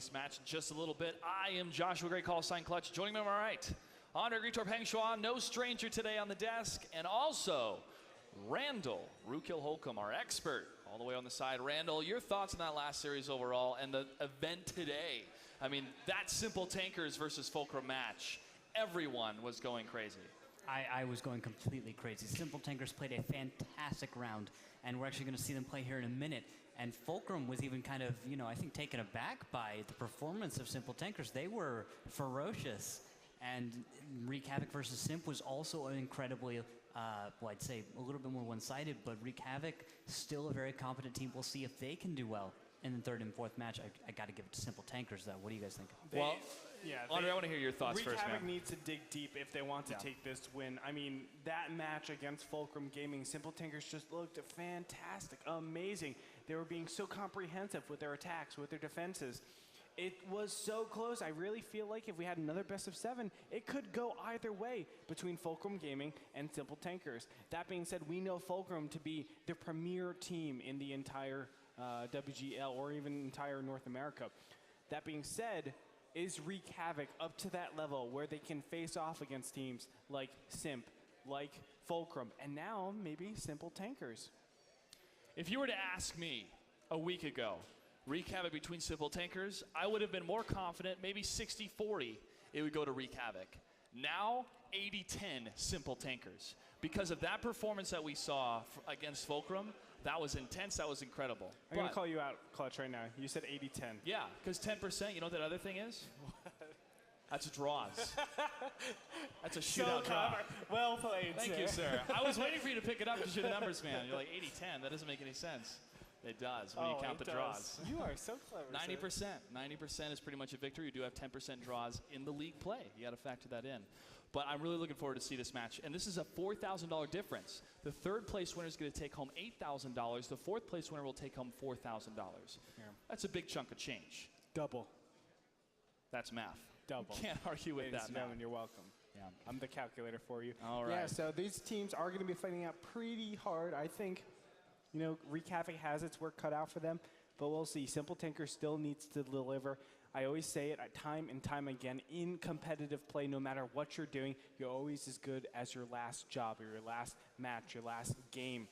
place match in just a little bit. I am Joshua Great Call Sign Clutch. Joining me on my right, Andre Gritorp Hengshua, no stranger today on the desk, and also Randall, RUUKIL HOLCOMBE, our expert, all the way on the side. Randall, your thoughts on that last series overall and the event today? I mean, that Simple Tankers versus Fulcrum match, everyone was going crazy. I was going completely crazy. Simple Tankers played a fantastic round, and we're actually going to see them play here in a minute. And Fulcrum was even kind of, you know, I think taken aback by the performance of Simple Tankers. They were ferocious. And Wreak Havoc versus Simp was also an incredibly, well, I'd say a little bit more one-sided, but Wreak Havoc, still a very competent team. We'll see if they can do well in the third and fourth match. I got to give it to Simple Tankers, though. What do you guys think? Well, yeah, Andre, I want to hear your thoughts Wreak first, Havoc man. needs to dig deep if they want to take this win. I mean, that match against Fulcrum Gaming, Simple Tankers just looked fantastic, amazing. They were being so comprehensive with their attacks, with their defenses. It was so close. I really feel like if we had another best of 7, it could go either way between Fulcrum Gaming and Simple Tankers. That being said, we know Fulcrum to be the premier team in the entire WGL or even entire North America. That being said, is Wreak Havoc up to that level where they can face off against teams like Simp, like Fulcrum, and now maybe Simple Tankers? If you were to ask me a week ago, Wreak Havoc between Simple Tankers, I would have been more confident, maybe 60-40, it would go to Wreak Havoc. Now, 80-10 Simple Tankers. Because of that performance that we saw against Fulcrum, that was intense, that was incredible. I'm going to call you out, Clutch, right now. You said 80-10. Yeah, because 10%, you know what that other thing is? That's draws. That's a shootout draw. Well played, Thank you, sir. I was waiting for you to pick it up because you're the numbers man. You're like 80-10. That doesn't make any sense. It does when you count the draws. You are so clever. 90%. 90% is pretty much a victory. You do have 10% draws in the league play. You got to factor that in. But I'm really looking forward to see this match. And this is a $4,000 difference. The third place winner is going to take home $8,000. The fourth place winner will take home $4,000. Yeah. That's a big chunk of change. Double. That's math. Double. Can't argue with that. Gentlemen, you're welcome. Yeah. I'm the calculator for you. All right. Yeah, so these teams are going to be fighting out pretty hard. I think, you know, Wreak Havoc has its work cut out for them, but we'll see. Simple Tankers still needs to deliver. I always say it time and time again, in competitive play, no matter what you're doing, you're always as good as your last job or your last match, your last game.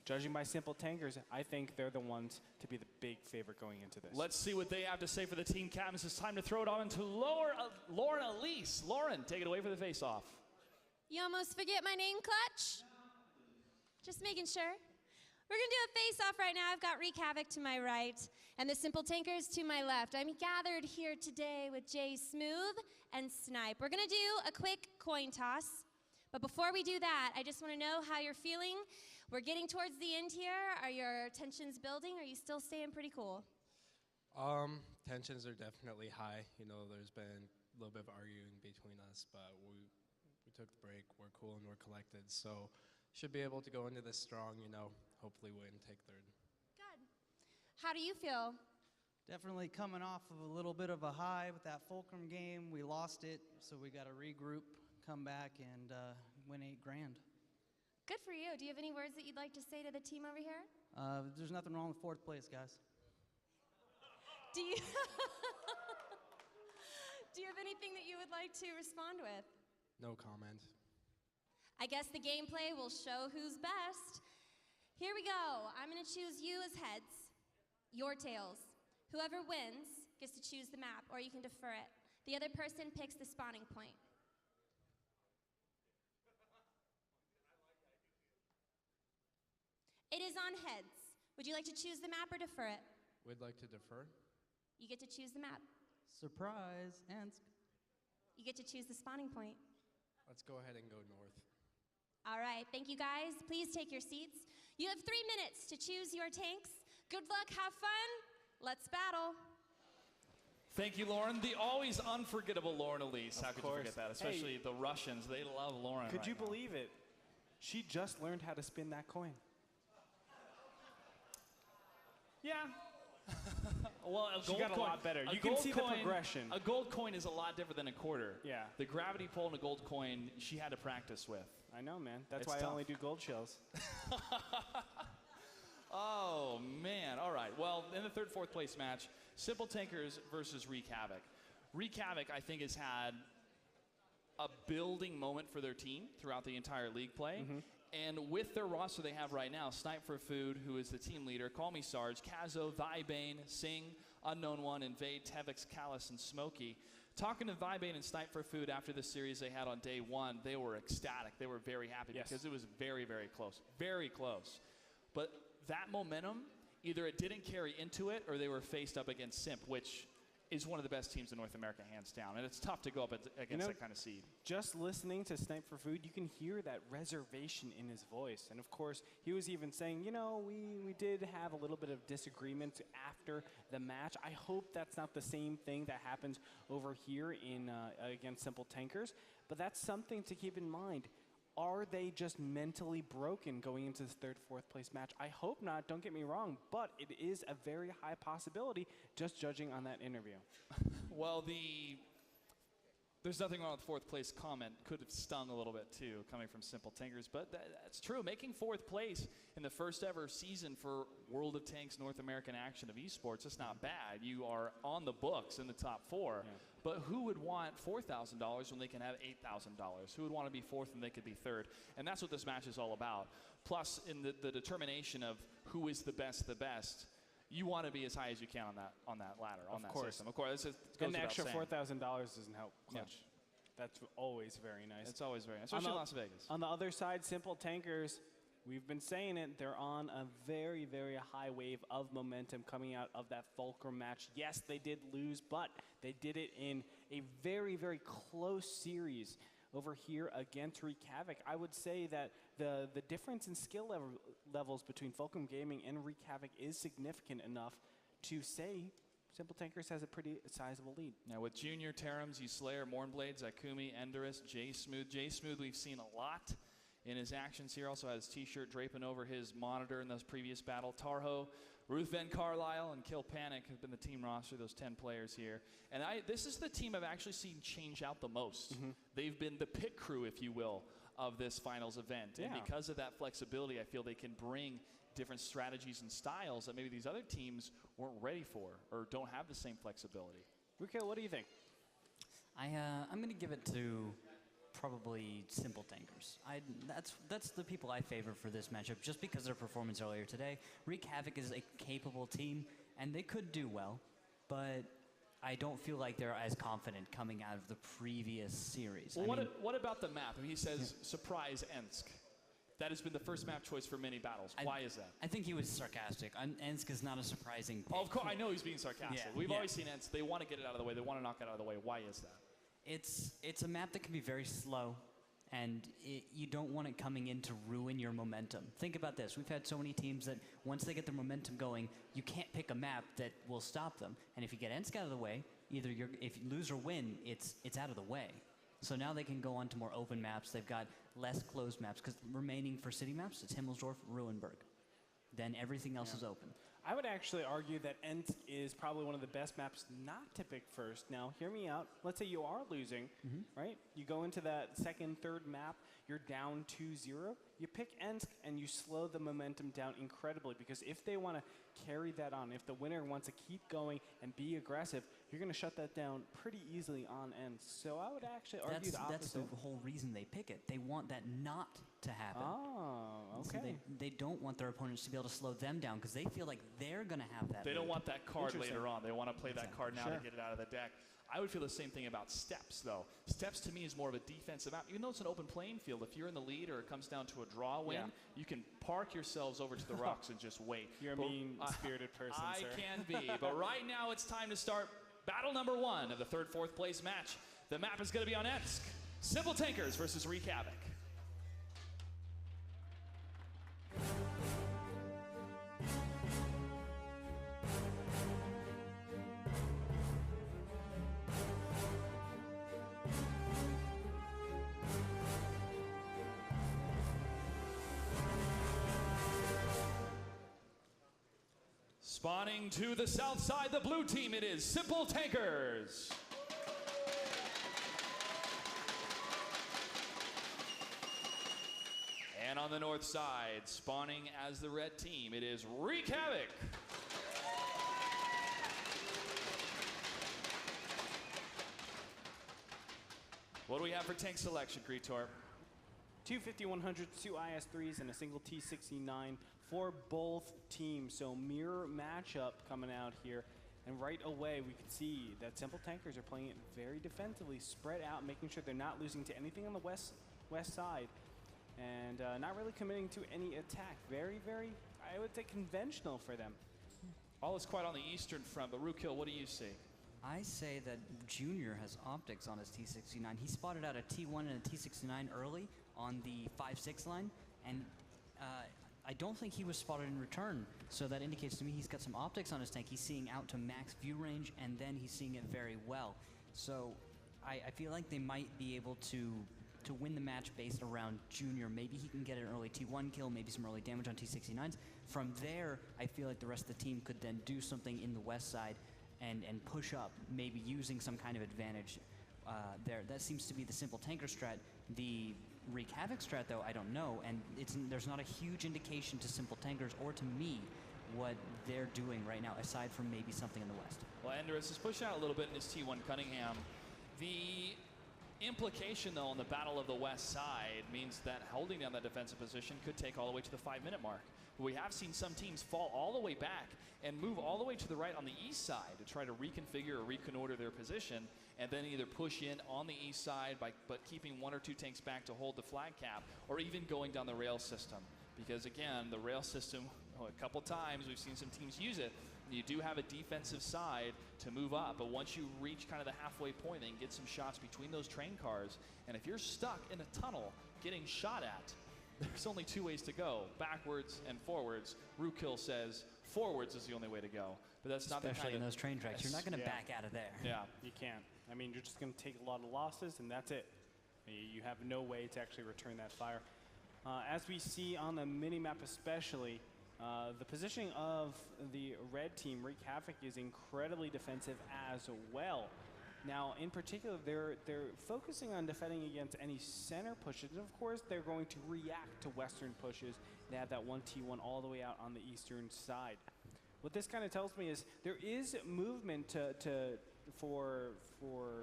Judging by Simple Tankers, I think they're the ones to be the big favorite going into this. Let's see what they have to say for the team captains. It's time to throw it on to Lauren Elise. Lauren, take it away for the face-off. You almost forget my name, Clutch? Just making sure. We're going to do a face-off right now. I've got Wreak Havoc to my right and the Simple Tankers to my left. I'm gathered here today with Jay Smooth and Snipe. We're going to do a quick coin toss. But before we do that, I just want to know how you're feeling. We're getting towards the end here. Are your tensions building? Are you still staying pretty cool? Tensions are definitely high. You know, there's been a little bit of arguing between us, but we took the break. We're cool and we're collected. So should be able to go into this strong, you know, hopefully win, take third. Good. How do you feel? Definitely coming off of a little bit of a high with that Fulcrum game. We lost it, so we got to regroup, come back, and win $8 grand. Good for you. Do you have any words that you'd like to say to the team over here? There's nothing wrong with fourth place, guys. Do you do you have anything that you would like to respond with? No comment. I guess the gameplay will show who's best. Here we go. I'm going to choose you as heads, your tails. Whoever wins gets to choose the map, or you can defer it. The other person picks the spawning point. It is on heads. Would you like to choose the map or defer it? We'd like to defer. You get to choose the map. Surprise, Ensk. You get to choose the spawning point. Let's go ahead and go north. All right, thank you guys. Please take your seats. You have 3 minutes to choose your tanks. Good luck, have fun. Let's battle. Thank you, Lauren. The always unforgettable Lauren Elise. How could you course. forget that? Especially the Russians. They love Lauren. Could you believe it? She just learned how to spin that coin. Yeah. Well, a gold She got a coin, lot better. a You can gold see the progression. A gold coin is a lot different than a quarter. Yeah. The gravity pull in a gold coin, she had to practice with. I know, man. That's It's why tough. I only do gold shells. Oh, man. All right. Well, well, in the third, fourth place match, Simple Tankers versus Wreak Havoc. Wreak Havoc, I think, has had a building moment for their team throughout the entire league play. And with their roster they have right now, Snipe for Food, who is the team leader, Call Me Sarge, Kazo, Vibane, Sing, Unknown One, Invade, Tevix, Callus, and Smokey. Talking to Vibane and Snipe for Food after the series they had on day one, they were ecstatic. They were very happy because it was very, very close. Very close. But that momentum, either it didn't carry into it or they were faced up against Simp, which is one of the best teams in North America, hands down. And it's tough to go up against that kind of seed. Just listening to Snipe for Food, you can hear that reservation in his voice. And of course, he was even saying, you know, we did have a little bit of disagreement after the match. I hope that's not the same thing that happens over here in against Simple Tankers. But that's something to keep in mind. Are they just mentally broken going into this third, fourth place match? I hope not, don't get me wrong, but it is a very high possibility just judging on that interview. Well, there's nothing wrong with fourth place comment. Could have stung a little bit too, coming from Simple Tankers, but that's true. Making fourth place in the first ever season for World of Tanks North American Action of Esports, that's not bad. You are on the books in the top 4. Yeah. But who would want $4,000 when they can have $8,000? Who would want to be fourth when they could be third? And that's what this match is all about. Plus, in the determination of who is the best, you want to be as high as you can on that ladder, on that system. Of course, it goes and the extra $4,000 doesn't help Clutch. Yeah. That's always very nice. It's always very nice, especially in Las Vegas. On the other side, Simple Tankers, we've been saying it, they're on a very, very high wave of momentum coming out of that Fulcrum match. Yes, they did lose, but they did it in a very, very close series over here against Wreak Havoc. I would say that the difference in skill levels between Fulcrum Gaming and Wreak Havoc is significant enough to say Simple Tankers has a pretty sizable lead. Now with Junior, Terrams, Slayer, Mournblade, Zakumi, Endurus, J Smooth. J Smooth we've seen a lot in his actions here. Also has his t-shirt draping over his monitor in those previous battle. Tarho, Ruth Van Carlisle, and Kill Panic have been the team roster, those 10 players here. And this is the team I've actually seen change out the most. They've been the pit crew, if you will, of this finals event. And because of that flexibility, I feel they can bring different strategies and styles that maybe these other teams weren't ready for or don't have the same flexibility. RUUKIL, what do you think? I'm going to give it to probably Simple Tankers. That's the people I favor for this matchup, just because of their performance earlier today. Wreak Havoc is a capable team, and they could do well, but I don't feel like they're as confident coming out of the previous series. Well, what about the map? I mean, he says, surprise Ensk. That has been the first map choice for many battles. Why is that? I think he was sarcastic. Ensk is not a surprising pick. Oh, of course, I know he's being sarcastic. We've always seen Ensk. They want to get it out of the way. They want to knock it out of the way. Why is that? It's a map that can be very slow, and you don't want it coming in to ruin your momentum. Think about this. We've had so many teams that once they get their momentum going, you can't pick a map that will stop them. And if you get Ensk out of the way, either if you lose or win, it's out of the way. So now they can go on to more open maps. They've got less closed maps, because remaining for city maps, it's Himmelsdorf, Ruinberg. Then everything else is open. I would actually argue that Ensk is probably one of the best maps not to pick first. Now, hear me out. Let's say you are losing, right? You go into that second, third map, you're down 2-0. You pick Ensk and you slow the momentum down incredibly, because if they want to carry that on, if the winner wants to keep going and be aggressive, you're going to shut that down pretty easily on Ensk. So I would actually argue the opposite. That's the whole reason they pick it. They want that not to happen. Oh, okay. So they don't want their opponents to be able to slow them down, because they feel like they're going to have that They lead. don't want that card later on. They want to play that card now to get it out of the deck. I would feel the same thing about Steps, though. Steps, to me, is more of a defensive map. Even though it's an open playing field, if you're in the lead or it comes down to a draw win, you can park yourselves over to the rocks and just wait. You're a mean-spirited person, sir. I can be. But right now, it's time to start battle number 1 of the third, fourth place match. The map is going to be on Ensk. Simple Tankers versus Wreak Havoc. Spawning to the south side, the blue team, it is Simple Tankers. And on the north side, spawning as the red team, it is Wreak Havoc. What do we have for tank selection, Greetorp? Two 5100s, two IS-3s, and a single T-69 for both teams. So mirror matchup coming out here. And right away, we can see that Simple Tankers are playing it very defensively, spread out, making sure they're not losing to anything on the west side, and not really committing to any attack. Very, very, I would say, conventional for them. All is quiet on the eastern front, but RUUKIL, what do you see? I say that Junior has optics on his T69. He spotted out a T1 and a T69 early on the 5-6 line, and I don't think he was spotted in return. So that indicates to me he's got some optics on his tank. He's seeing out to max view range, and then he's seeing it very well. So I feel like they might be able to win the match based around Junior. Maybe he can get an early T1 kill, maybe some early damage on T69s. From there, I feel like the rest of the team could then do something in the west side and push up, maybe using some kind of advantage there. That seems to be the Simple Tanker strat. The Wreak Havoc strat, though, I don't know, and there's not a huge indication to Simple Tankers or to me what they're doing right now, aside from maybe something in the west. Well, Enderus is pushing out a little bit in his T1 Cunningham. The implication, though, on the Battle of the West side means that holding down that defensive position could take all the way to the 5-minute mark. But we have seen some teams fall all the way back and move all the way to the right on the east side to try to reconfigure or reconnoiter their position, and then either push in on the east side but keeping 1 or 2 tanks back to hold the flag cap, or even going down the rail system. Because again, the rail system, a couple times we've seen some teams use it. You do have a defensive side to move up, but once you reach kind of the halfway point, then get some shots between those train cars. And if you're stuck in a tunnel getting shot at, there's only 2 ways to go, backwards and forwards. RUUKIL says forwards is the only way to go, but that's not the kind of... Especially in those train tracks. You're not going to back out of there. Yeah, you can't. I mean, you're just going to take a lot of losses, and that's it. You have no way to actually return that fire. As we see on the mini-map especially, the positioning of the red team, Wreak Havoc, is incredibly defensive as well. Now, in particular, they're focusing on defending against any center pushes. And of course, they're going to react to western pushes. They have that 1T1 all the way out on the eastern side. What this kind of tells me is there is movement for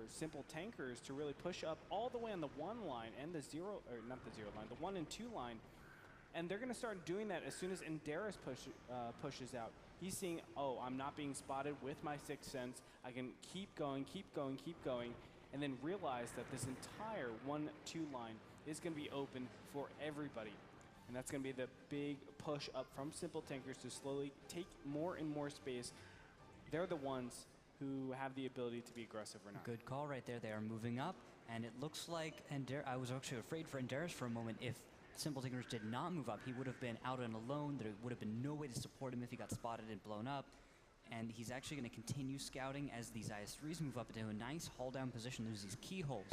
Simple Tankers to really push up all the way on the 1 line and the 0, or not the 0 line, the 1 and 2 line. And they're going to start doing that as soon as Enderus pushes out. He's seeing, oh, I'm not being spotted with my 6th sense. I can keep going, keep going, keep going, and then realize that this entire 1-2 line is going to be open for everybody. And that's going to be the big push up from Simple Tankers to slowly take more and more space. They're the ones who have the ability to be aggressive or not. Good call right there. They are moving up, and it looks like I was actually afraid for Enderus for a moment. If Simple Tankers did not move up, he would have been out and alone. There would have been no way to support him if he got spotted and blown up. And he's actually going to continue scouting as these IS-3s move up into a nice haul-down position. There's these keyholes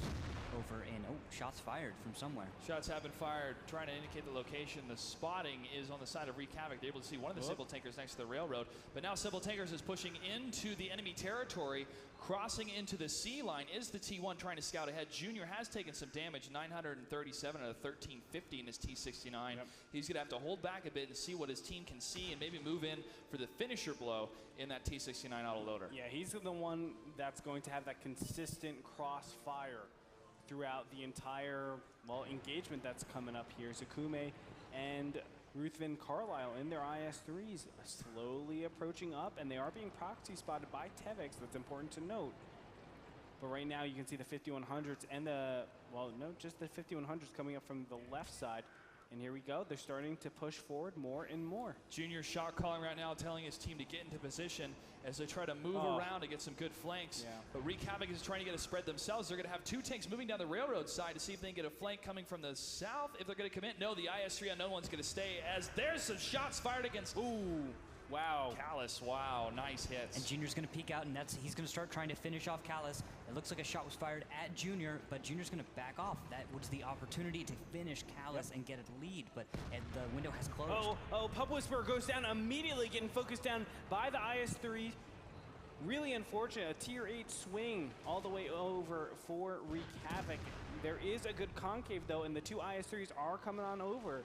over in... Oh, shots fired from somewhere. Shots have been fired, trying to indicate the location. The spotting is on the side of Wreak Havoc. They're able to see one of the Simple Tankers next to the railroad. But now Simple Tankers is pushing into the enemy territory. Crossing into the C line is the T1 trying to scout ahead. Junior has taken some damage, 937 out of 1350 in his T69. Yep. He's going to have to hold back a bit and see what his team can see and maybe move in for the finisher blow in that T69 autoloader. Yeah, he's the one that's going to have that consistent crossfire throughout the entire, well, engagement that's coming up here. Zakume and Ruthven Carlisle in their IS-3s slowly approaching up, and they are being proxy spotted by Tevex. That's important to note. But right now you can see the 5100s and the, well, no, just the 5100s coming up from the left side. And here we go. They're starting to push forward more and more. Junior shot calling right now, telling his team to get into position as they try to move around to get some good flanks. Yeah. But Wreak Havoc is trying to get a spread themselves. They're going to have 2 tanks moving down the railroad side to see if they can get a flank coming from the south. If they're going to commit, no, the IS-3 unknown one's going to stay, as there's some shots fired against... Ooh, wow. Callus, wow, nice hits. And Junior's going to peek out, and he's going to start trying to finish off Callus. It looks like a shot was fired at Junior, but Junior's going to back off. That was the opportunity to finish Callus and get a lead, but the window has closed. Oh, Pub Whisperer goes down immediately, getting focused down by the IS-3. Really unfortunate, a tier 8 swing all the way over for Wreak Havoc. There is a good concave though, and the 2 IS-3s are coming on over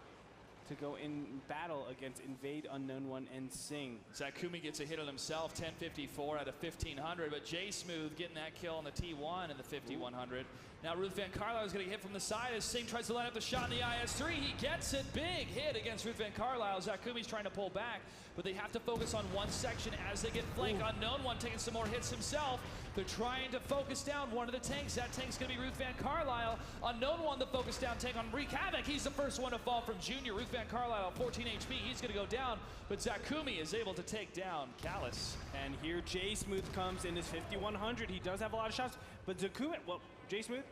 to go in battle against Invade, Unknown One, and Sing. Zakumi gets a hit on himself, 1054 out of 1500, but Jay Smooth getting that kill on the T1 in the 5100. Now Ruth Van Carlisle is going to hit from the side as Sing tries to line up the shot in the IS-3. He gets it, big hit against Ruth Van Carlisle. Zakumi's trying to pull back, but they have to focus on one section as they get flanked. Unknown One taking some more hits himself. They're trying to focus down one of the tanks. That tank's going to be Ruth Van Carlisle. Unknown One, the focus down tank on Wreak Havoc. He's the first one to fall from Junior. Ruth Van Carlisle, 14 HP. He's going to go down, but Zakumi is able to take down Callus. And here Jay Smooth comes in his 5100. He does have a lot of shots, but Zakumi, well, Jay Smooth?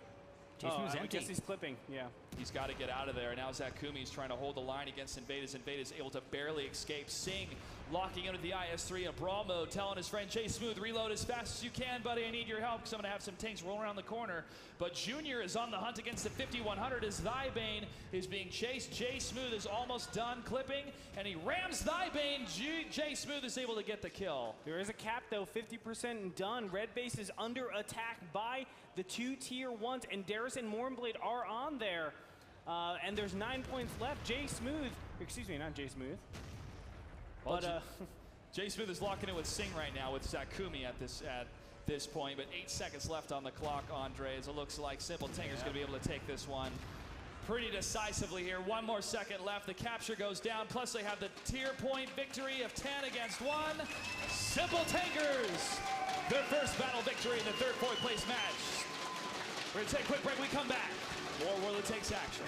Jay Smooth's I empty. guess he's clipping, yeah. He's got to get out of there. Now Zakumi's trying to hold the line against Invaders. Invaders able to barely escape. Sing locking into the IS-3 in brawl mode, telling his friend Jay Smooth, reload as fast as you can, buddy. I need your help because I'm going to have some tanks rolling around the corner. But Junior is on the hunt against the 5100 as Thybane is being chased. Jay Smooth is almost done clipping, and he rams Thybane. Jay Smooth is able to get the kill. There is a cap, though, 50% done. Red base is under attack by the 2 tier 1s, and Darius and Mournblade are on there. And there's 9 points left. Jay Smooth, excuse me, not Jay Smooth. Well, But Jay Smooth is locking in with Sing right now with Zakumi at this point, but 8 seconds left on the clock, Andre, as it looks like Simple Tanker's going to be able to take this one pretty decisively here. 1 more second left. The capture goes down, plus they have the tier point victory of 10 against 1. Simple Tankers, their first battle victory in the third fourth place match. We're going to take a quick break. We come back. More World Takes Action.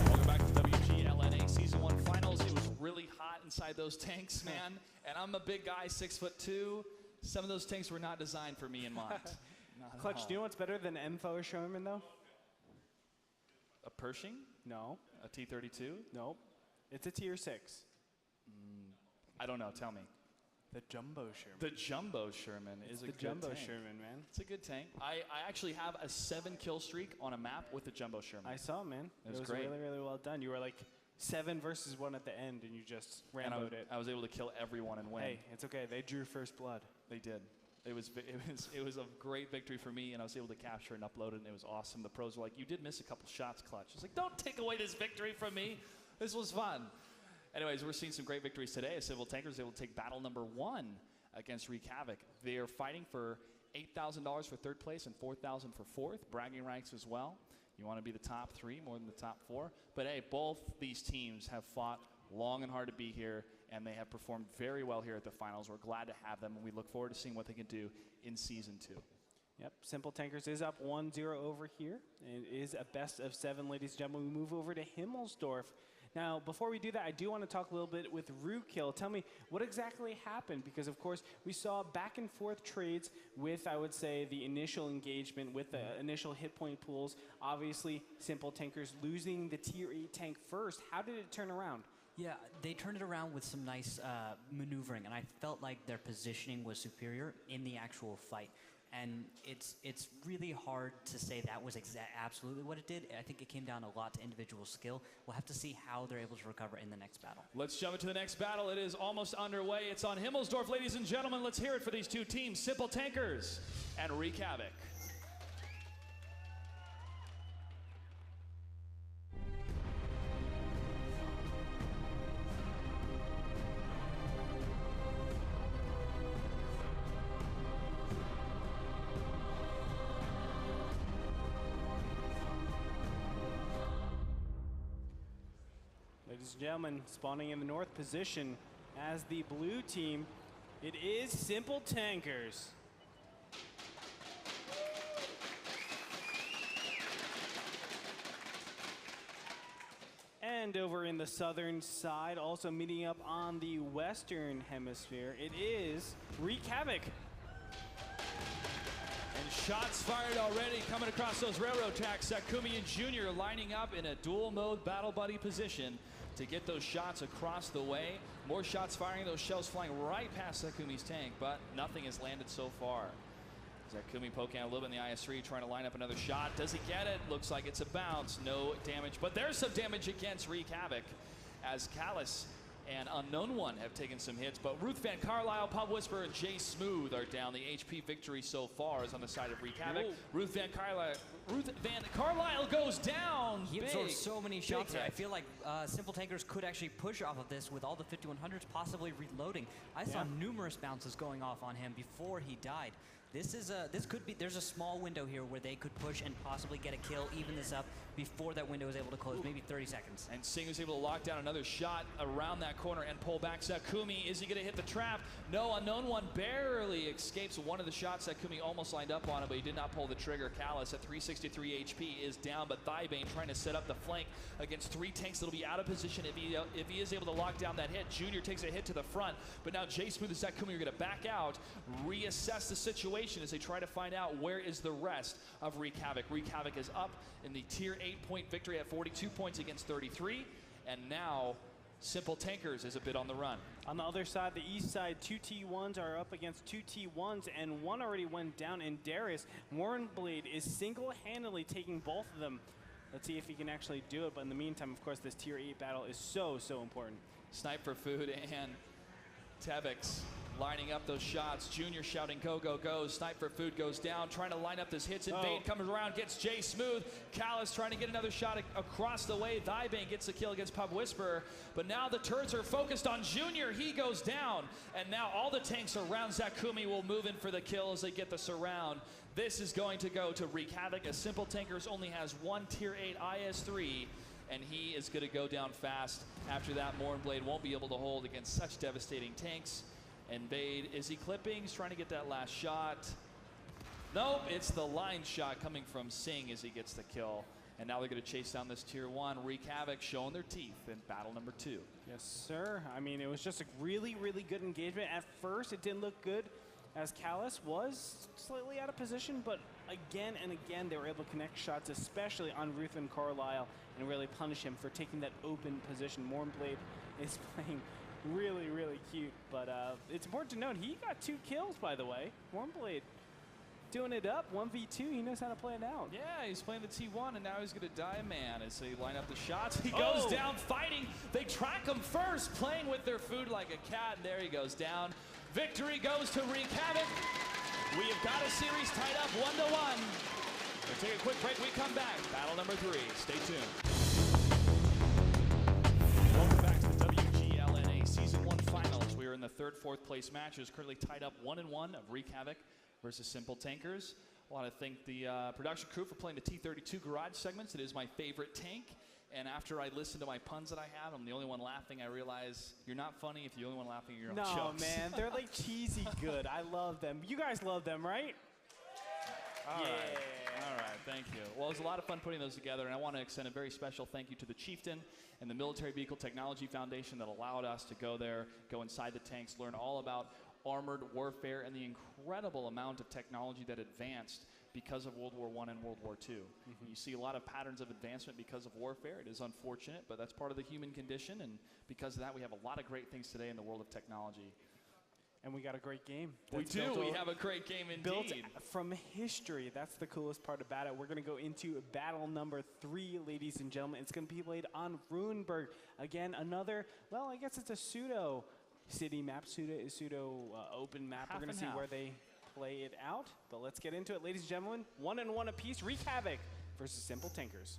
Welcome back to WGLNA Season 1 Finals. It was really hot inside those tanks, man. And I'm a big guy, 6'2". Some of those tanks were not designed for me and Mont. Clutch, do you know what's better than M4 Sherman, though? A Pershing? No. A T-32? Nope. It's a tier 6. I don't know. Tell me. The Jumbo Sherman. The Jumbo Sherman is a good Jumbo tank. Sherman, man. It's a good tank. I actually have a 7 kill streak on a map with the Jumbo Sherman. I saw, man. It was great. great. Really, really well done. You were like 7 versus 1 at the end, and you just And ramboed it. I was able to kill everyone and win. Hey, it's okay. They drew first blood. They did. It was a great victory for me, and I was able to capture and upload it, and it was awesome. The pros were like, "You did miss a couple shots, Clutch." I was like, "Don't take away this victory from me. This was fun." Anyways, we're seeing some great victories today. Civil Tankers able to take battle number 1 against Wreak Havoc. They are fighting for $8,000 for 3rd place and $4,000 for 4th. Bragging rights as well. You want to be the top 3 more than the top 4. But hey, both these teams have fought long and hard to be here, and they have performed very well here at the finals. We're glad to have them, and we look forward to seeing what they can do in Season 2. Yep, Simple Tankers is up 1-0 over here. It is a best of 7, ladies and gentlemen. We move over to Himmelsdorf. Now, before we do that, I do want to talk a little bit with RUUKIL. Tell me, what exactly happened? Because, of course, we saw back and forth trades with, I would say, the initial engagement, with the initial hit point pools. Obviously, Simple Tankers losing the Tier 8 tank first. How did it turn around? Yeah, they turned it around with some nice maneuvering, and I felt like their positioning was superior in the actual fight. And it's really hard to say that was absolutely what it did. I think it came down a lot to individual skill. We'll have to see how they're able to recover in the next battle. Let's jump into the next battle. It is almost underway. It's on Himmelsdorf, ladies and gentlemen. Let's hear it for these two teams, Simple Tankers and Wreak Havoc. Ladies and gentlemen, spawning in the north position as the blue team, it is Simple Tankers. And over in the southern side, also meeting up on the western hemisphere, it is Wreak Havoc. And shots fired already coming across those railroad tracks. Zakumi and Junior lining up in a dual mode battle buddy position to get those shots across the way. More shots firing, those shells flying right past Zakumi's tank, but nothing has landed so far. Zakumi poking out a little bit in the IS-3, trying to line up another shot. Does he get it? Looks like it's a bounce. No damage, but there's some damage against Wreak Havoc as Callus and Unknown One have taken some hits, but Ruth Van Carlisle, Pub Whisperer, and Jay Smooth are down. The HP victory so far is on the side of Wreak Havoc. Ruth Van Carlisle goes down. He big, absorbed so many shots there. I hit. feel like Simple Tankers could actually push off of this with all the 5100s possibly reloading. I saw numerous bounces going off on him before he died. There's a small window here where they could push and possibly get a kill, even this up before that window is able to close, maybe 30 seconds. And Singh is able to lock down another shot around that corner and pull back Zakumi. Is he going to hit the trap? No, Unknown One barely escapes one of the shots. Zakumi almost lined up on him, but he did not pull the trigger. Callus at 363 HP is down, but Thybane trying to set up the flank against 3 tanks that'll be out of position if he is able to lock down that hit. Junior takes a hit to the front, but now Jay Smooth and Zakumi are going to back out, reassess the situation as they try to find out where is the rest of Wreak Havoc. Wreak Havoc is up in the tier 8-point victory at 42 points against 33, and now Simple Tankers is a bit on the run. On the other side, the east side, 2 T1s are up against 2 T1s, and one already went down in Darius. Warrenblade is single-handedly taking both of them. Let's see if he can actually do it, but in the meantime, of course, this tier 8 battle is so important. Snipe for Food and Tevix lining up those shots. Junior shouting, go, go, go. Snipe for Food goes down, trying to line up this hits. Invade comes around, gets Jay Smooth. Callus trying to get another shot across the way. Thybane gets the kill against Pub Whisperer. But now the turrets are focused on Junior. He goes down. And now all the tanks around Zakumi will move in for the kill as they get the surround. This is going to go to Wreak Havoc, as Simple Tankers only has one tier 8 IS-3. And he is going to go down fast. After that, Mournblade won't be able to hold against such devastating tanks. Invade, is he clipping? He's trying to get that last shot. Nope, it's the line shot coming from Singh as he gets the kill. And now they're going to chase down this tier 1. Wreak Havoc showing their teeth in battle number 2. Yes, sir. I mean, it was just a really good engagement. At first, it didn't look good, as Callus was slightly out of position, but again and again, they were able to connect shots, especially on Ruth and Carlisle, and really punish him for taking that open position. Mournblade is playing really cute, but it's important to note he got 2 kills, by the way. Warmblade doing it up, 1v2. He knows how to play it out. Yeah, he's playing the T1, and now he's going to die a man as they line up the shots. He goes down fighting. They track him first, playing with their food like a cat, and there he goes down. Victory goes to Wreak Havoc. We have got a series tied up 1-1. We'll take a quick break. We come back. Battle number 3. Stay tuned. Welcome back to the WGLNA Season 1 Finals. We are in the 3rd, 4th place matches, currently tied up 1-1 of Wreak Havoc versus Simple Tankers. I want to thank the production crew for playing the T32 garage segments. It is my favorite tank. And after I listen to my puns that I have, I'm the only one laughing. I realize you're not funny if you're the only one laughing at your own jokes. No, man, they're like cheesy good. I love them. You guys love them, right? All right, thank you. Well, it was a lot of fun putting those together, and I want to extend a very special thank you to the Chieftain and the Military Vehicle Technology Foundation that allowed us to go there, go inside the tanks, learn all about armored warfare and the incredible amount of technology that advanced because of World War I and World War II. You see a lot of patterns of advancement because of warfare. It is unfortunate, but that's part of the human condition, and because of that, we have a lot of great things today in the world of technology. And we got a great game. We do. We have a great game indeed. Built from history. That's the coolest part about it. We're going to go into battle number 3, ladies and gentlemen. It's going to be played on Ruinberg. Again, another, well, I guess it's a pseudo city map, pseudo open map. We're going to see where they play it out. But let's get into it, ladies and gentlemen. 1-1 apiece. Wreak Havoc versus Simple Tankers.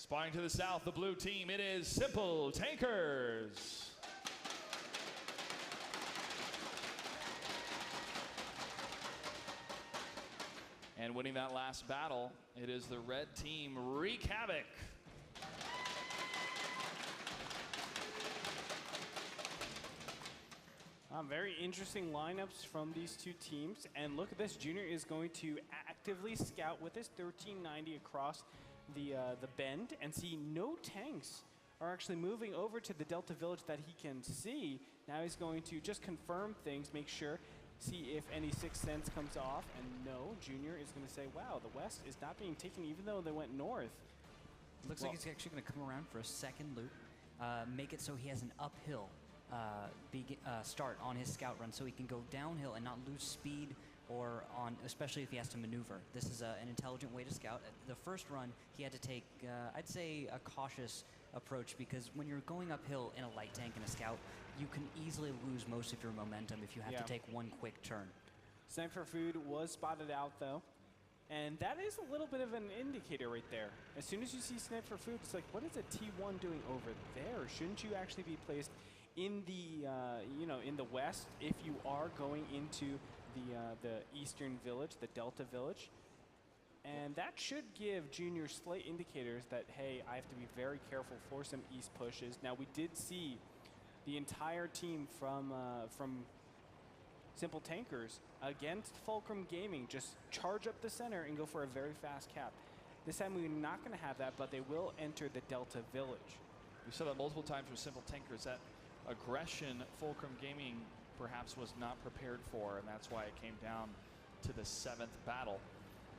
Spawning to the south, the blue team, it is Simple Tankers. And winning that last battle, it is the red team, Wreak Havoc. Very interesting lineups from these two teams. And look at this, Junior is going to actively scout with his 1390 across the bend and see no tanks are actually moving over to the Delta Village that he can see. Now he's going to just confirm things, make sure see if any Sixth Sense comes off. And no, Junior is going to say, wow, the West is not being taken even though they went north. Looks like he's actually going to come around for a second loop, make it so he has an uphill start on his scout run, so he can go downhill and not lose speed, or especially if he has to maneuver. This is an intelligent way to scout. The first run, he had to take, I'd say, a cautious approach, because when you're going uphill in a light tank and a scout, you can easily lose most of your momentum if you have to take one quick turn. Snipe for Food was spotted out, though. And that is a little bit of an indicator right there. As soon as you see Snipe for Food, it's like, what is a T1 doing over there? Shouldn't you actually be placed in the, in the west if you are going into the eastern village, the Delta village? And that should give Junior slight indicators that, hey, I have to be very careful for some east pushes. Now, we did see the entire team from Simple Tankers against Fulcrum Gaming just charge up the center and go for a very fast cap. This time we're not going to have that, but they will enter the Delta village. We saw that multiple times with Simple Tankers. That aggression Fulcrum Gaming perhaps was not prepared for, and that's why it came down to the 7th battle.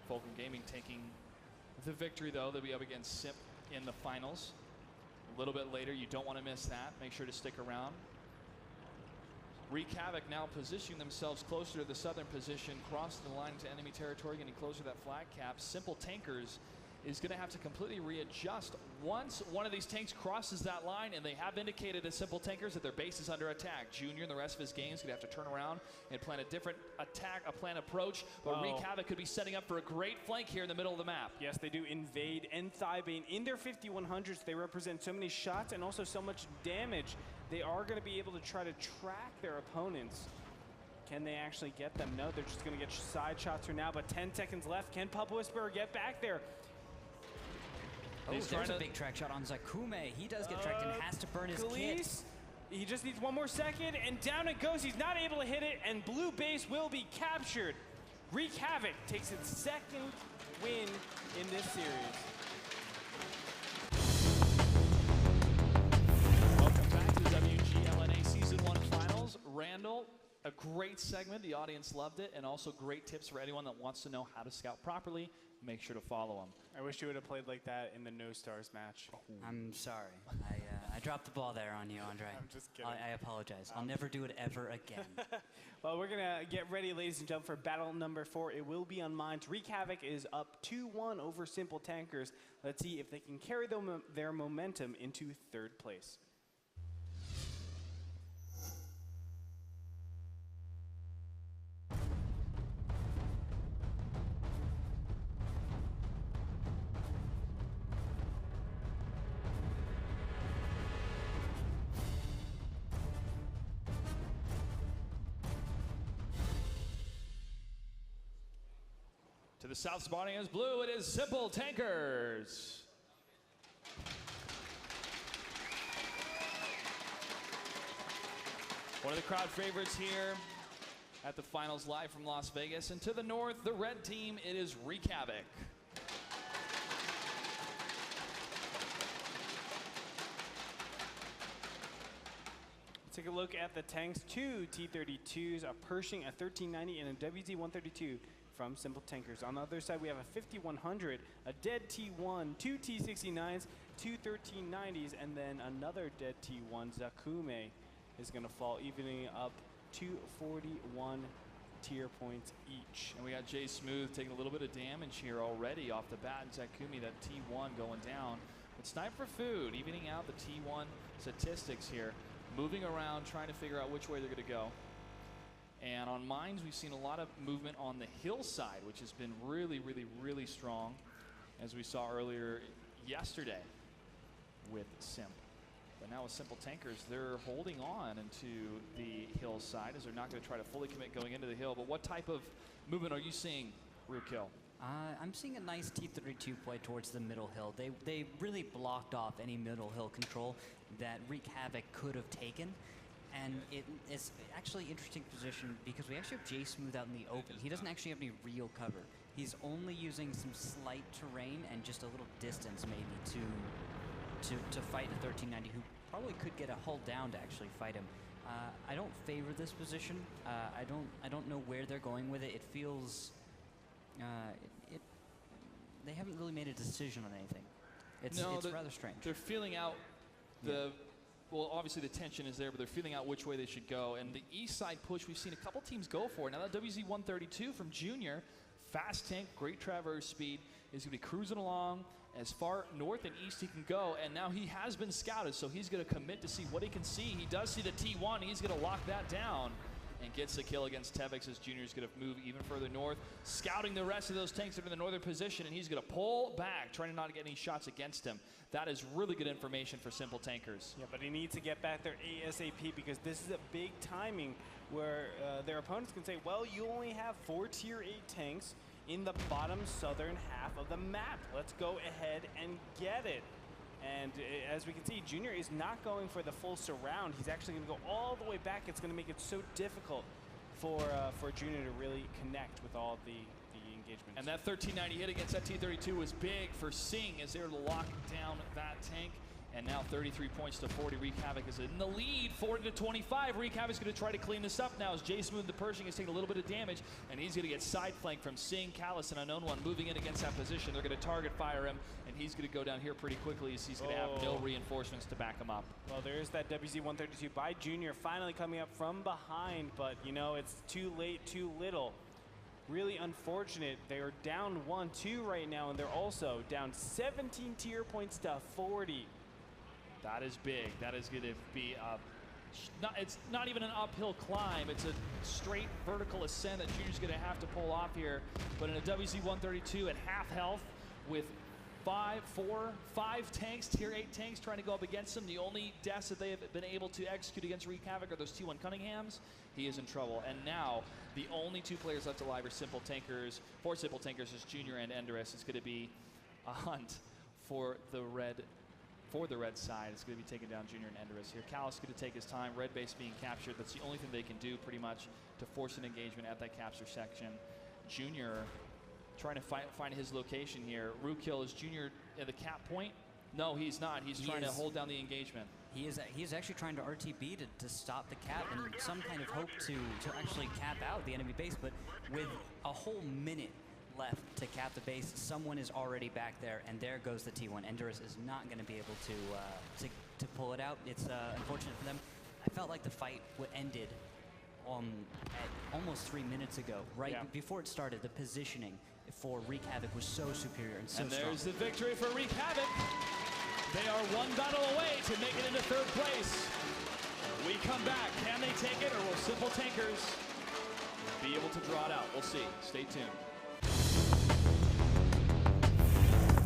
Fulcrum Gaming taking the victory, though. They'll be up against Simp in the finals. A little bit later, you don't want to miss that. Make sure to stick around. Wreak Havoc now positioning themselves closer to the southern position, crossing the line into enemy territory, getting closer to that flag cap. Simple Tankers is going to have to completely readjust once one of these tanks crosses that line, and they have indicated to Simple Tankers that their base is under attack. Junior and the rest of his game is going to have to turn around and plan a different attack, a plan approach, but Wreak Havoc could be setting up for a great flank here in the middle of the map. Yes, they do invade and Thigh-Bane. In their 5100s, they represent so many shots and also so much damage. They are going to be able to try to track their opponents. Can they actually get them? No, they're just going to get side shots for now, but 10 seconds left. Can Pup Whisperer get back there? Oh, there's a big track shot on Zakume. He does get tracked and has to burn his kit. He just needs one more second, and down it goes. He's not able to hit it, and blue base will be captured. Wreak Havoc takes its second win in this series. Welcome back to the WGLNA Season 1 Finals. Randall, a great segment. The audience loved it, and also great tips for anyone that wants to know how to scout properly. Make sure to follow him. I wish you would have played like that in the No Stars match. I'm sorry. I dropped the ball there on you, Andre. I'm just kidding. I apologize. I'll never do it ever again. Well, we're going to get ready, ladies and gentlemen, for battle number 4. It will be on Mines. Wreak Havoc is up 2-1 over Simple Tankers. Let's see if they can carry their momentum into 3rd place. To the south, spawning as blue, it is Simple Tankers. One of the crowd favorites here at the finals, live from Las Vegas. And to the north, the red team, it is Wreak Havoc. Take a look at the tanks. 2 T-32s, a Pershing, a 1390, and a WZ-132 from Simple Tankers. On the other side, we have a 5100, a dead T1, 2 T-69s, 2 1390s, and then another dead T1. Zakume is going to fall, evening up 241 tier points each. And we got Jay Smooth taking a little bit of damage here already off the bat. And Zakumi, that T1 going down. But Snipe for Food, evening out the T1 statistics here. Moving around, trying to figure out which way they're going to go. And on Mines, we've seen a lot of movement on the hillside, which has been really, really, really strong, as we saw earlier yesterday with Simp. But now with Simple Tankers, they're holding on into the hillside, as they're not going to try to fully commit going into the hill. But what type of movement are you seeing, RUUKIL? I'm seeing a nice T-32 play towards the middle hill. They really blocked off any middle hill control that Wreak Havoc could have taken. And it's actually an interesting position because we actually have Jay Smooth out in the open. He doesn't actually have any real cover. He's only using some slight terrain and just a little distance maybe to fight a 1390 who probably could get a hull down to actually fight him. I don't favor this position. I don't know where they're going with it. It feels they haven't really made a decision on anything. It's rather strange. They're feeling out the. Well, obviously the tension is there, but they're feeling out which way they should go. And the east side push, we've seen a couple teams go for it. Now that WZ-132 from Junior, fast tank, great traverse speed, is going to be cruising along as far north and east he can go. And now he has been scouted, so he's going to commit to see what he can see. He does see the T1. He's going to lock that down and gets the kill against Tevex as Junior is going to move even further north, scouting the rest of those tanks that are in the northern position, and he's going to pull back, trying to not get any shots against him. That is really good information for Simple Tankers. Yeah, but he needs to get back there ASAP because this is a big timing where their opponents can say, well, you only have 4 tier 8 tanks in the bottom southern half of the map. Let's go ahead and get it. And as we can see, Junior is not going for the full surround. He's actually going to go all the way back. It's going to make it so difficult for Junior to really connect with all the engagements. And that 1390 hit against that T-32 was big for Singh as they were to lock down that tank. And now 33 points to 40. Wreak Havoc is in the lead, 40 to 25. Wreak Havoc's going to try to clean this up now as J Smooth the Pershing is taking a little bit of damage, and he's going to get side flanked from Singh, Callus, and Unknown One moving in against that position. They're going to target fire him, and he's going to go down here pretty quickly as he's going to have no reinforcements to back him up. Well, there is that WZ-132 by Junior finally coming up from behind, but you know, it's too late, too little. Really unfortunate. They are down 1-2 right now, and they're also down 17 tier points to 40. That is big. That is going to be it's not even an uphill climb. It's a straight vertical ascent that Junior's going to have to pull off here. But in a WZ-132 at half health with 5 tanks, tier 8 tanks trying to go up against him, the only deaths that they have been able to execute against Wreak Havoc are those T1 Cunninghams. He is in trouble. And now the only 2 players left alive are Simple Tankers. For Simple Tankers is Junior and Enderus. It's going to be a hunt for the red side. It's going to be taking down Junior and Enderus here. Callus is going to take his time. Red base being captured. That's the only thing they can do pretty much to force an engagement at that capture section. Junior trying to find his location here. RUUKIL, is Junior at the cap point? No, he's not. He's trying to hold down the engagement. He is actually trying to RTB to stop the cap and some kind of hope to actually cap out the enemy base, but with a whole minute left to cap the base, someone is already back there, and there goes the T1. Enderus is not going to be able to pull it out. It's unfortunate for them. I felt like the fight ended at almost 3 minutes ago, right before it started. The positioning for Wreak Havoc was so superior and so strong. There's the victory for Wreak Havoc. They are 1 battle away to make it into 3rd place. We come back. Can they take it, or will Simple Tankers be able to draw it out? We'll see. Stay tuned.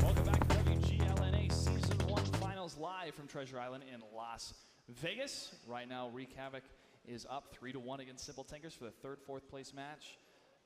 Welcome back to WGLNA Season 1 Finals live from Treasure Island in Las Vegas. Right now, Wreak Havoc is up 3-1 against Simple Tankers for the 3rd, 4th place match.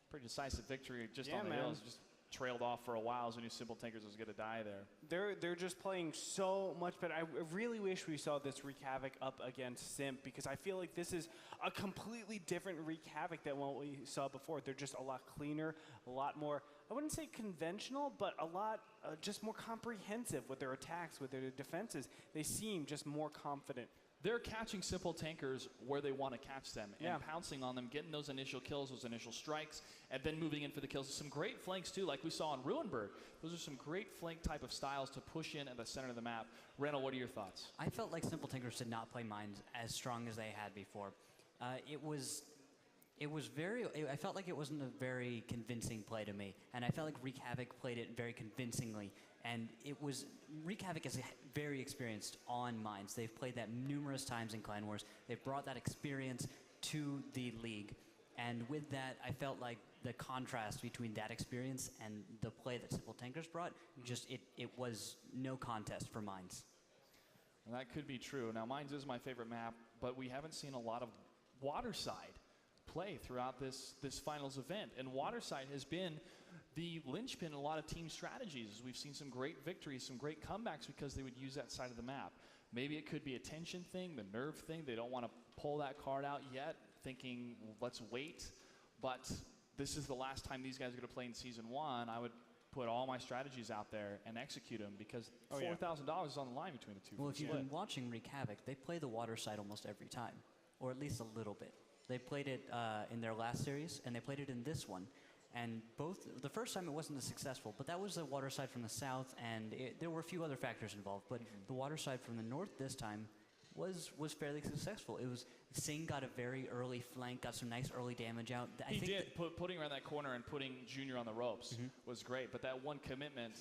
Pretty decisive victory just on the hills. Just trailed off for a while, so we knew Simple Tankers was going to die there. They're just playing so much better. I really wish we saw this Wreak Havoc up against Simp, because I feel like this is a completely different Wreak Havoc than what we saw before. They're just a lot cleaner, a lot more, I wouldn't say conventional, but a lot just more comprehensive with their attacks, with their defenses. They seem just more confident. They're catching Simple Tankers where they want to catch them and pouncing on them, getting those initial kills, those initial strikes, and then moving in for the kills. Some great flanks, too, like we saw in Ruinberg. Those are some great flank type of styles to push in at the center of the map. Randall, what are your thoughts? I felt like Simple Tankers did not play mines as strong as they had before. It was very, I felt like it wasn't a very convincing play to me, and I felt like Wreak Havoc played it very convincingly. And Wreak Havoc is very experienced on mines. They've played that numerous times in Clan Wars. They've brought that experience to the league. And with that, I felt like the contrast between that experience and the play that Simple Tankers brought, it was no contest for mines. And that could be true. Now, Mines is my favorite map, but we haven't seen a lot of Waterside play throughout this finals event. And Waterside has been the linchpin in a lot of team strategies. We've seen some great victories, some great comebacks because they would use that side of the map. Maybe it could be a tension thing, the nerve thing. They don't want to pull that card out yet, thinking, let's wait. But this is the last time these guys are going to play in Season 1. I would put all my strategies out there and execute them because $4,000 is on the line between the two. Well, if you've been watching Wreak Havoc, they play the water side almost every time. or at least a little bit. They played it in their last series, and they played it in this one. And the first time it wasn't as successful, but that was the water side from the south, and there were a few other factors involved. But the water side from the north this time was fairly successful. It was Singh got a very early flank, got some nice early damage out. He did. Putting around that corner and putting Junior on the ropes was great. But that one commitment,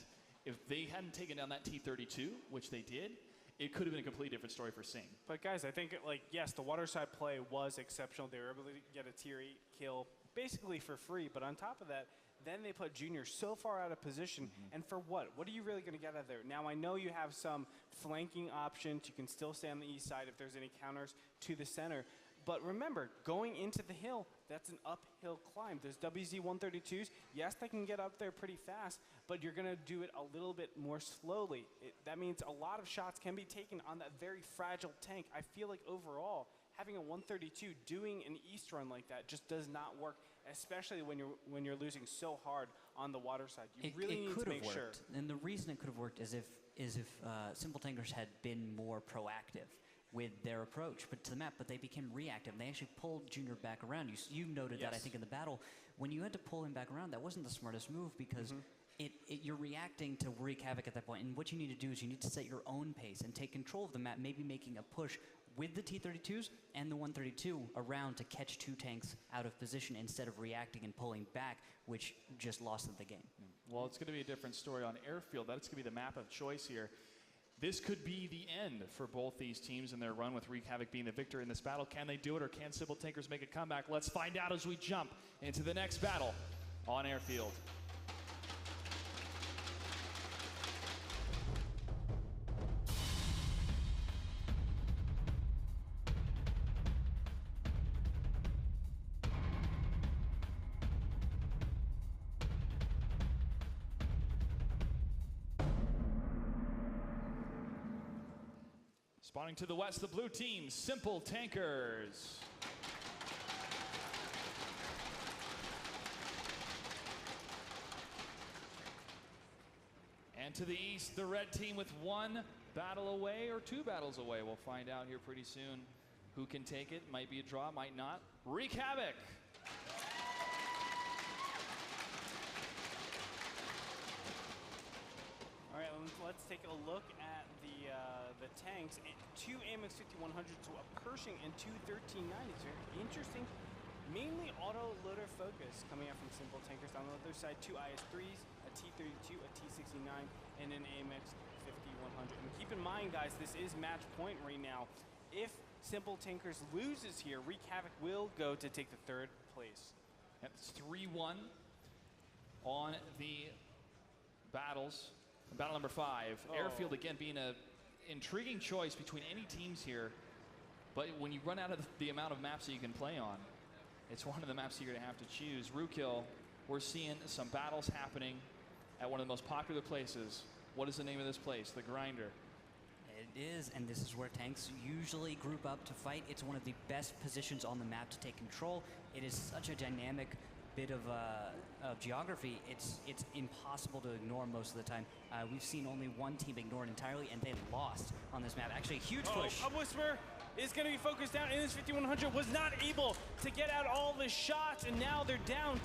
if they hadn't taken down that T-32, which they did, it could have been a completely different story for Singh. But guys, I think, like, yes, the waterside play was exceptional. They were able to get a tier 8 kill basically for free. But on top of that, then they put Junior so far out of position. And for what? What are you really going to get out of there? Now, I know you have some flanking options. You can still stay on the east side if there's any counters to the center. But remember, going into the hill, that's an uphill climb. There's WZ-132s. Yes, they can get up there pretty fast, but you're going to do it a little bit more slowly. That means a lot of shots can be taken on that very fragile tank. I feel like overall, having a 132 doing an east run like that just does not work, especially when you're losing so hard on the water side. You really need to make sure. And the reason it could have worked is if Simple Tankers had been more proactive with their approach to the map, but they became reactive. They actually pulled Junior back around. You noted that, I think, in the battle. When you had to pull him back around, that wasn't the smartest move because you're reacting to Wreak Havoc at that point. And what you need to do is you need to set your own pace and take control of the map, maybe making a push with the T-32s and the 132 around to catch two tanks out of position instead of reacting and pulling back, which just lost them the game. Well, it's going to be a different story on Airfield. That's going to be the map of choice here. This could be the end for both these teams in their run, with Wreak Havoc being the victor in this battle. Can they do it, or can Simple Tankers make a comeback? Let's find out as we jump into the next battle on Airfield. Spawning to the west, the blue team, Simple Tankers. And to the east, the red team with one battle away or two battles away. We'll find out here pretty soon who can take it. Might be a draw, might not. Wreak Havoc. All right, let's take a look at the tanks. Two AMX 5100s to a Pershing and two 1390s. Very interesting. Mainly auto loader focus coming out from Simple Tankers. On the other side, two IS-3s, a T-32, a T-69, and an AMX 5100. And keep in mind, guys, this is match point right now. If Simple Tankers loses here, Wreak Havoc will go to take the third place. That's 3-1 on the battles. Battle number 5. Airfield again being a intriguing choice between any teams here, but when you run out of the amount of maps that you can play on, it's one of the maps you're going to have to choose. RUUKIL, we're seeing some battles happening at one of the most popular places. What is the name of this place? The Grinder. It is, and this is where tanks usually group up to fight. It's one of the best positions on the map to take control. It is such a dynamic bit of geography. It's impossible to ignore most of the time. We've seen only one team ignore it entirely, and they lost on this map. Actually, a huge push. A Whisper is going to be focused down in this 5100. Was not able to get out all the shots, and now they're down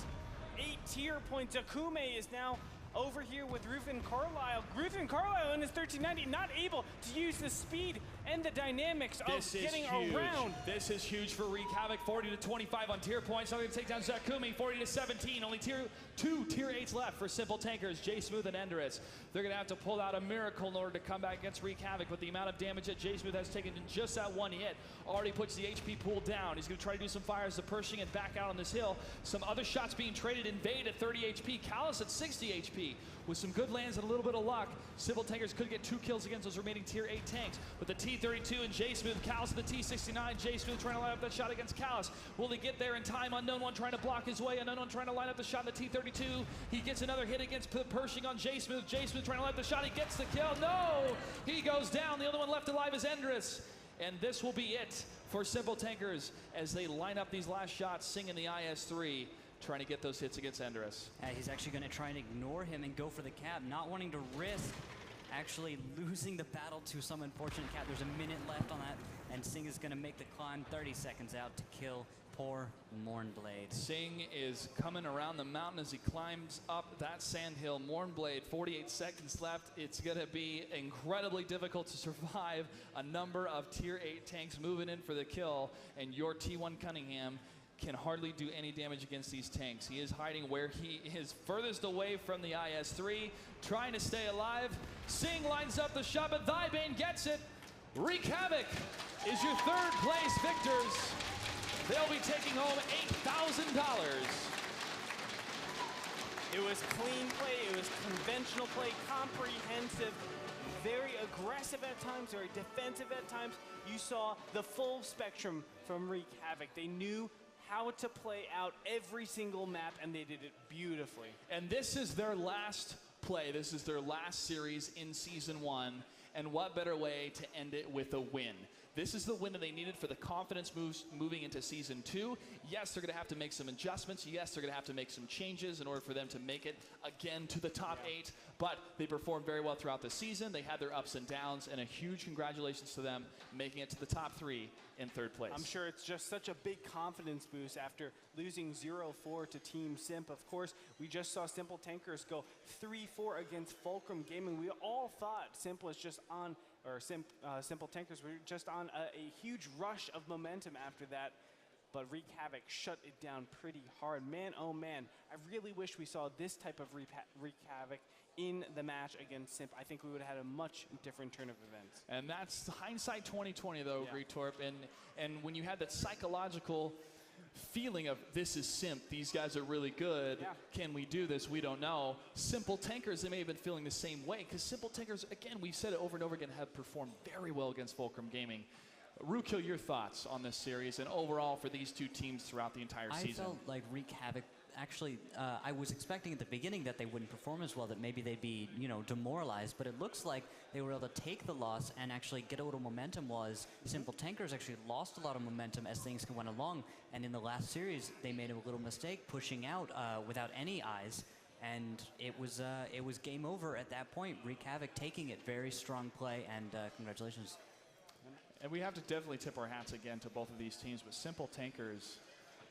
8 tier points. Akume is now over here with Ruben Carlisle. Ruben Carlisle in his 1390, not able to use the speed and the dynamics of getting around. This is huge for Wreak Havoc. 40-25 on tier points. Now they're going to take down Zakumi. 40-17. Only two tier 8s left for Simple Tankers, J Smooth and Endurance. They're going to have to pull out a miracle in order to come back against Wreak Havoc. But the amount of damage that J Smooth has taken in just that one hit already puts the HP pool down. He's going to try to do some fires to Pershing and back out on this hill. Some other shots being traded. Invade at 30 HP. Callus at 60 HP. With some good lands and a little bit of luck, Simple Tankers could get 2 kills against those remaining tier 8 tanks. But the T-32 and J Smooth, Callus and the T-69, J Smooth trying to line up that shot against Callus. Will he get there in time? Unknown One trying to block his way. Unknown One trying to line up the shot in the T-32. He gets another hit against Pershing on J Smooth. J Smooth trying to line up the shot. He gets the kill. No! He goes down. The other one left alive is Endress. And this will be it for Simple Tankers as they line up these last shots, singing the IS-3. Trying to get those hits against Endress. He's actually going to try and ignore him and go for the cap, not wanting to risk actually losing the battle to some unfortunate cat. There's a minute left on that, and Singh is going to make the climb 30 seconds out to kill poor Mournblade. Singh is coming around the mountain as he climbs up that sand hill. Mournblade, 48 seconds left. It's going to be incredibly difficult to survive a number of tier 8 tanks moving in for the kill, and your T1 Cunningham can hardly do any damage against these tanks. He is hiding where he is furthest away from the IS-3, trying to stay alive. Singh lines up the shot, but Thybane gets it. Wreak Havoc is your third place victors. They'll be taking home $8,000. It was clean play, it was conventional play, comprehensive, very aggressive at times, very defensive at times. You saw the full spectrum from Wreak Havoc. They knew how to play out every single map, and they did it beautifully. And this is their last play. This is their last series in Season 1. And what better way to end it with a win? This is the win that they needed for the confidence moves moving into Season 2. Yes, they're going to have to make some adjustments. Yes, they're going to have to make some changes in order for them to make it again to the top 8. But they performed very well throughout the season. They had their ups and downs, and a huge congratulations to them making it to the top 3 in 3rd place. I'm sure it's just such a big confidence boost after losing 0-4 to Team Simp. Of course, we just saw Simple Tankers go 3-4 against Fulcrum Gaming. We all thought Simp was just on, or Simple Tankers were just on a huge rush of momentum after that. But Wreak Havoc shut it down pretty hard. Man, oh man, I really wish we saw this type of Wreak Havoc in the match against Simp. I think we would have had a much different turn of events. And that's hindsight 2020 though, yeah. Greetorp. And when you had that psychological feeling of this is Simp, these guys are really good, yeah. Can we do this? We don't know. Simple Tankers, they may have been feeling the same way, because Simple Tankers, again, we've said it over and over again, have performed very well against Fulcrum Gaming. RUUKIL, your thoughts on this series and overall for these two teams throughout the entire season? I felt like Wreak Havoc, actually, I was expecting at the beginning that they wouldn't perform as well, that maybe they'd be, demoralized, but it looks like they were able to take the loss and actually get a little momentum. Was Simple Tankers actually lost a lot of momentum as things went along, and in the last series, they made a little mistake pushing out without any eyes, and it was game over at that point. Wreak Havoc taking it, very strong play, and congratulations. And we have to definitely tip our hats again to both of these teams, but Simple Tankers,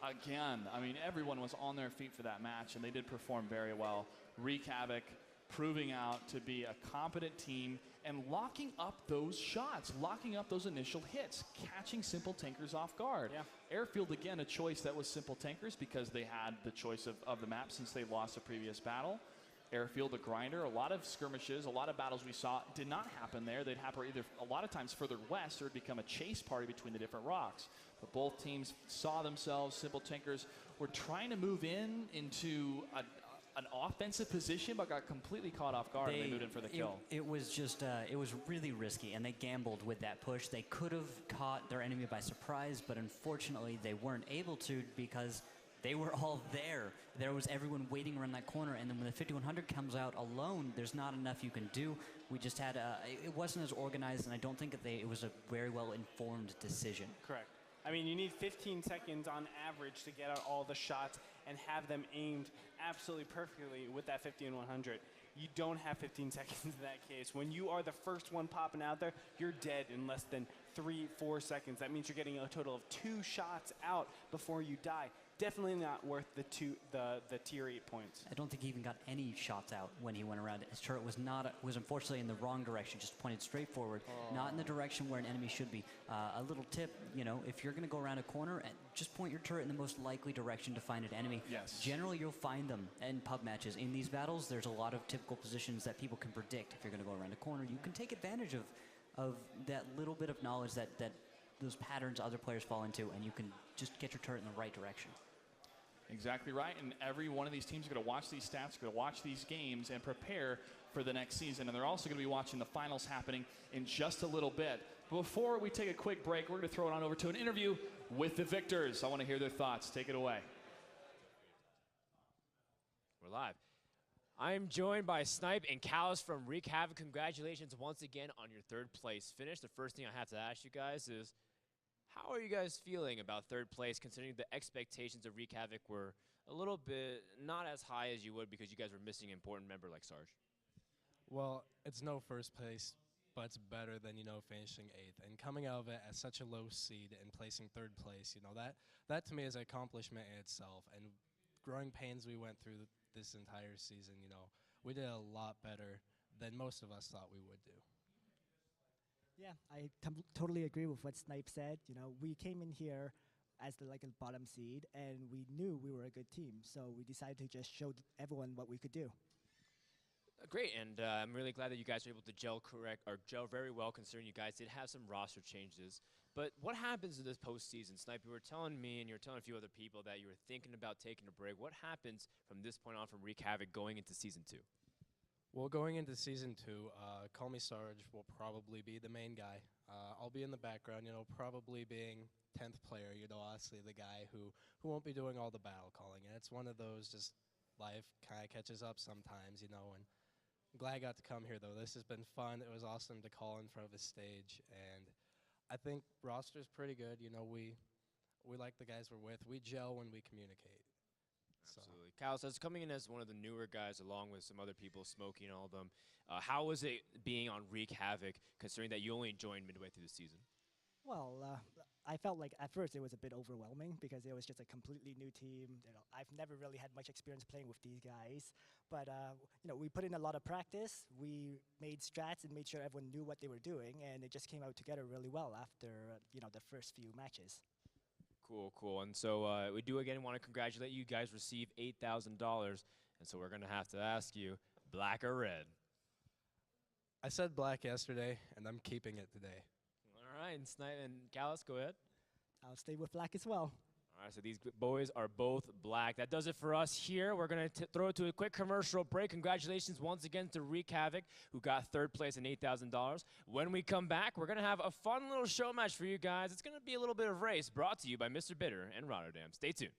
again, I mean, everyone was on their feet for that match, and they did perform very well. Wreak Havoc proving out to be a competent team and locking up those shots, locking up those initial hits, catching Simple Tankers off guard. Yeah. AIRFIELD, again, a choice that was Simple Tankers because they had the choice of the map since they lost the previous battle. AIRFIELD, a grinder, a lot of skirmishes, a lot of battles we saw did not happen there. They'd happen either a lot of times further west, or it'd become a chase party between the different rocks. But both teams saw themselves, Simple Tankers were trying to move into an offensive position, but got completely caught off guard and they moved in for the kill. It was just, it was really risky, and they gambled with that push. They could have caught their enemy by surprise, but unfortunately they weren't able to because they were all there. There was everyone waiting around that corner, and then when the 5100 comes out alone, there's not enough you can do. We just had it wasn't as organized, and I don't think that it was a very well informed decision. Correct. I mean, you need 15 seconds on average to get out all the shots and have them aimed absolutely perfectly with that 50 and 100. You don't have 15 seconds in that case. When you are the first one popping out there, you're dead in less than 3-4 seconds. That means you're getting a total of 2 shots out before you die. Definitely not worth the tier 8 points. I don't think he even got any shots out when he went around. His turret was was unfortunately in the wrong direction, just pointed straight forward, not in the direction where an enemy should be. A little tip, if you're going to go around a corner, just point your turret in the most likely direction to find an enemy. Yes. Generally, you'll find them in pub matches. In these battles, there's a lot of typical positions that people can predict. If you're going to go around a corner, you can take advantage of that little bit of knowledge that those patterns other players fall into, and you can just get your turret in the right direction. Exactly right, and every one of these teams are going to watch these stats, going to watch these games, and prepare for the next season. And they're also going to be watching the finals happening in just a little bit. Before we take a quick break, we're going to throw it on over to an interview with the victors. I want to hear their thoughts. Take it away. We're live. I'm joined by Snipe and Callus from Wreak Havoc. Congratulations once again on your 3rd place finish. The first thing I have to ask you guys is, how are you guys feeling about 3rd place, considering the expectations of Wreak Havoc were a little bit not as high as you would because you guys were missing an important member like Sarge? Well, it's no first place, but it's better than, finishing 8th. And coming out of it as such a low seed and placing 3rd place, that to me is an accomplishment in itself. And growing pains we went through this entire season, we did a lot better than most of us thought we would do. Yeah, I totally agree with what Snipe said. We came in here as a bottom seed, and we knew we were a good team, so we decided to just show everyone what we could do. Great, and I'm really glad that you guys were able to gel very well, considering you guys did have some roster changes. But what happens in this postseason? Snipe, you were telling me and you were telling a few other people that you were thinking about taking a break. What happens from this point on from Wreak Havoc going into Season 2? Well, going into Season 2, Call Me Sarge will probably be the main guy. I'll be in the background, probably being 10th player, honestly the guy who won't be doing all the battle calling. And it's one of those, just life kind of catches up sometimes, and I'm glad I got to come here, though. This has been fun. It was awesome to call in front of a stage, and I think roster's pretty good. We like the guys we're with. We gel when we communicate. Absolutely. Kyle says, coming in as one of the newer guys, along with some other people, Smokey and all of them, how was it being on Wreak Havoc, considering that you only joined midway through the season? Well, I felt like at first it was a bit overwhelming because it was just a completely new team. I've never really had much experience playing with these guys, but we put in a lot of practice. We made strats and made sure everyone knew what they were doing, and it just came out together really well after the first few matches. Cool, cool. And so we do again want to congratulate you guys. Received $8,000, and so we're gonna have to ask you, black or red? I said black yesterday, and I'm keeping it today. All right, and Snipe and Gallus, go ahead. I'll stay with black as well. All right, so these boys are both black. That does it for us here. We're going to throw it to a quick commercial break. Congratulations once again to Wreak Havoc, who got 3rd place and $8,000. When we come back, we're going to have a fun little show match for you guys. It's going to be a little bit of race brought to you by Mr. Bitter and Rotterdam. Stay tuned.